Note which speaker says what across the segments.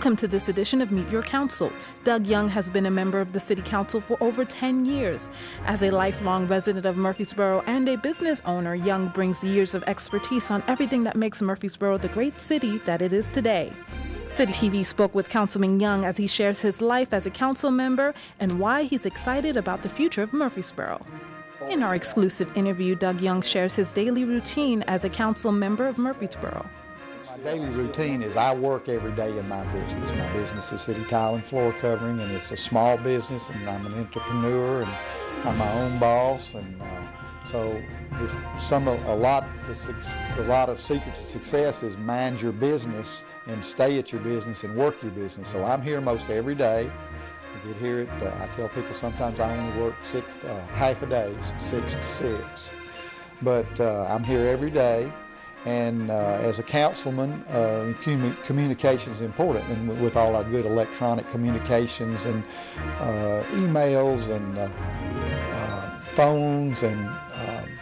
Speaker 1: Welcome to this edition of Meet Your Council. Doug Young has been a member of the City Council for over 10 years. As a lifelong resident of Murfreesboro and a business owner, Young brings years of expertise on everything that makes Murfreesboro the great city that it is today. City TV spoke with Councilman Young as he shares his life as a council member and why he's excited about the future of Murfreesboro. In our exclusive interview, Doug Young shares his daily routine as a council member of Murfreesboro.
Speaker 2: My daily routine is I work every day in my business. My business is City Tile and Floor Covering, and it's a small business, and I'm an entrepreneur, and I'm my own boss, and so a lot of secret to success is mind your business and stay at your business and work your business. So I'm here most every day. I get here at, I tell people sometimes I only work half a day, 6 to 6. But I'm here every day. And as a councilman, communication is important, and with all our good electronic communications and emails and phones and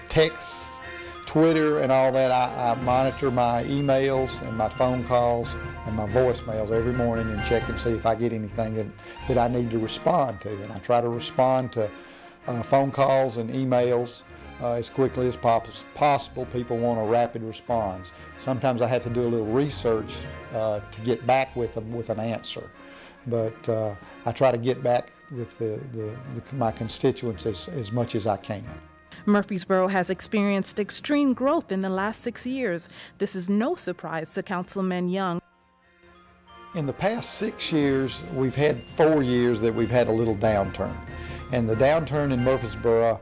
Speaker 2: texts, Twitter and all that, I monitor my emails and my phone calls and my voicemails every morning and check and see if I get anything that I need to respond to. And I try to respond to phone calls and emails as quickly as possible. People want a rapid response. Sometimes I have to do a little research to get back with them with an answer. But I try to get back with my constituents as much as I can.
Speaker 1: Murfreesboro has experienced extreme growth in the last 6 years. This is no surprise to Councilman Young.
Speaker 2: In the past 6 years, we've had 4 years that we've had a little downturn. And the downturn in Murfreesboro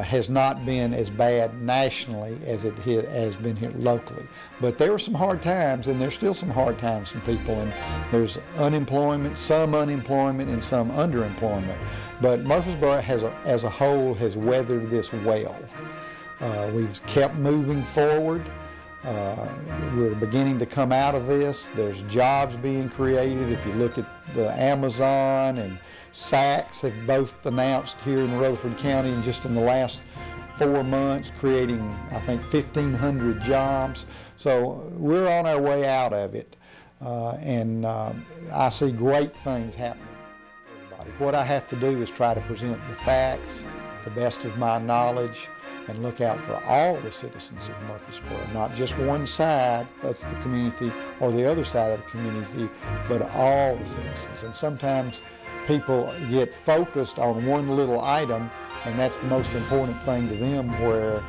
Speaker 2: has not been as bad nationally as it has been here locally. But there were some hard times, and there's still some hard times for people, and there's unemployment, some unemployment, and some underemployment. But Murfreesboro as a whole has weathered this well. We've kept moving forward. We're beginning to come out of this. There's jobs being created. If you look at the Amazon and Saks have both announced here in Rutherford County and just in the last 4 months, creating, I think, 1,500 jobs. So we're on our way out of it, and I see great things happening for everybody. What I have to do is try to present the facts, the best of my knowledge, and look out for all the citizens of Murfreesboro, not just one side of the community or the other side of the community, but all the citizens. And sometimes people get focused on one little item, and that's the most important thing to them, where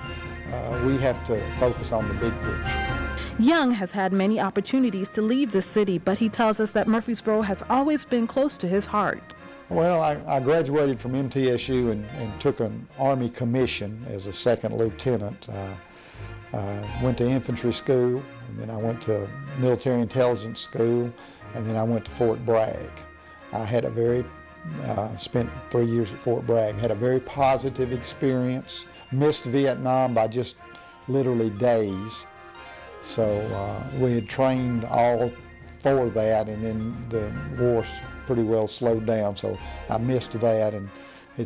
Speaker 2: we have to focus on the big picture.
Speaker 1: Young has had many opportunities to leave the city, but he tells us that Murfreesboro has always been close to his heart.
Speaker 2: Well, I graduated from MTSU and took an Army commission as a second lieutenant. I went to infantry school, and then I went to military intelligence school, and then I went to Fort Bragg. I had spent 3 years at Fort Bragg, had a very positive experience, missed Vietnam by just literally days. So we had trained all for that, and then the war pretty well slowed down, so I missed that, and I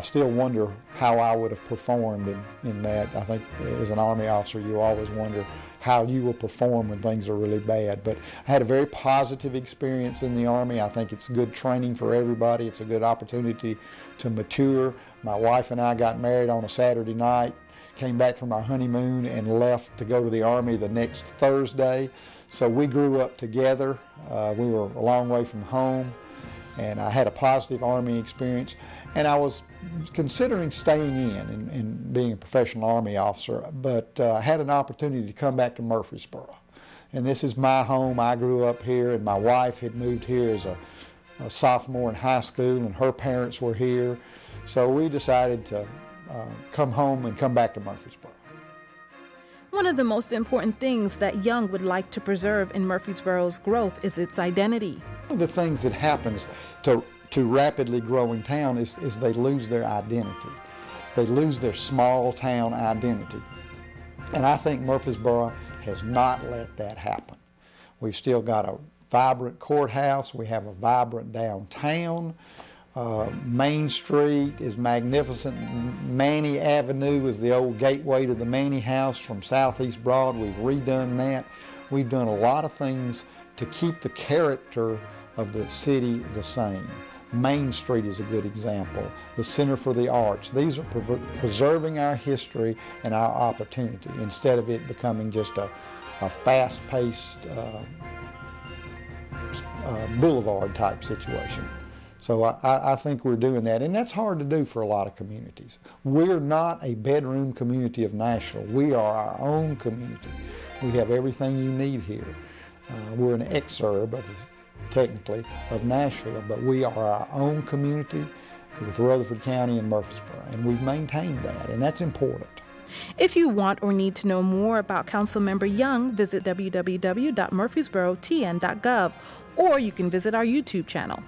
Speaker 2: still wonder how I would have performed in that. I think as an Army officer, you always wonder how you will perform when things are really bad. But I had a very positive experience in the Army. I think it's good training for everybody. It's a good opportunity to mature. My wife and I got married on a Saturday night, came back from our honeymoon, and left to go to the Army the next Thursday. So we grew up together. We were a long way from home, and I had a positive Army experience. And I was considering staying in and being a professional Army officer, but I had an opportunity to come back to Murfreesboro. And this is my home. I grew up here, and my wife had moved here as a sophomore in high school, and her parents were here. So we decided to come home and come back to Murfreesboro.
Speaker 1: One of the most important things that Young would like to preserve in Murfreesboro's growth is its identity.
Speaker 2: One of the things that happens to rapidly growing town is they lose their identity. They lose their small town identity. And I think Murfreesboro has not let that happen. We've still got a vibrant courthouse. We have a vibrant downtown. Main Street is magnificent. Manny Avenue is the old gateway to the Manny House from Southeast Broad. We've redone that. We've done a lot of things to keep the character of the city the same. Main Street is a good example. The Center for the Arts. These are preserving our history and our opportunity instead of it becoming just a fast-paced boulevard type situation. So I think we're doing that, and that's hard to do for a lot of communities. We're not a bedroom community of Nashville. We are our own community. We have everything you need here. We're an exurb, technically, of Nashville, but we are our own community with Rutherford County and Murfreesboro, and we've maintained that, and that's important.
Speaker 1: If you want or need to know more about Councilmember Young, visit www.murfreesborotn.gov, or you can visit our YouTube channel.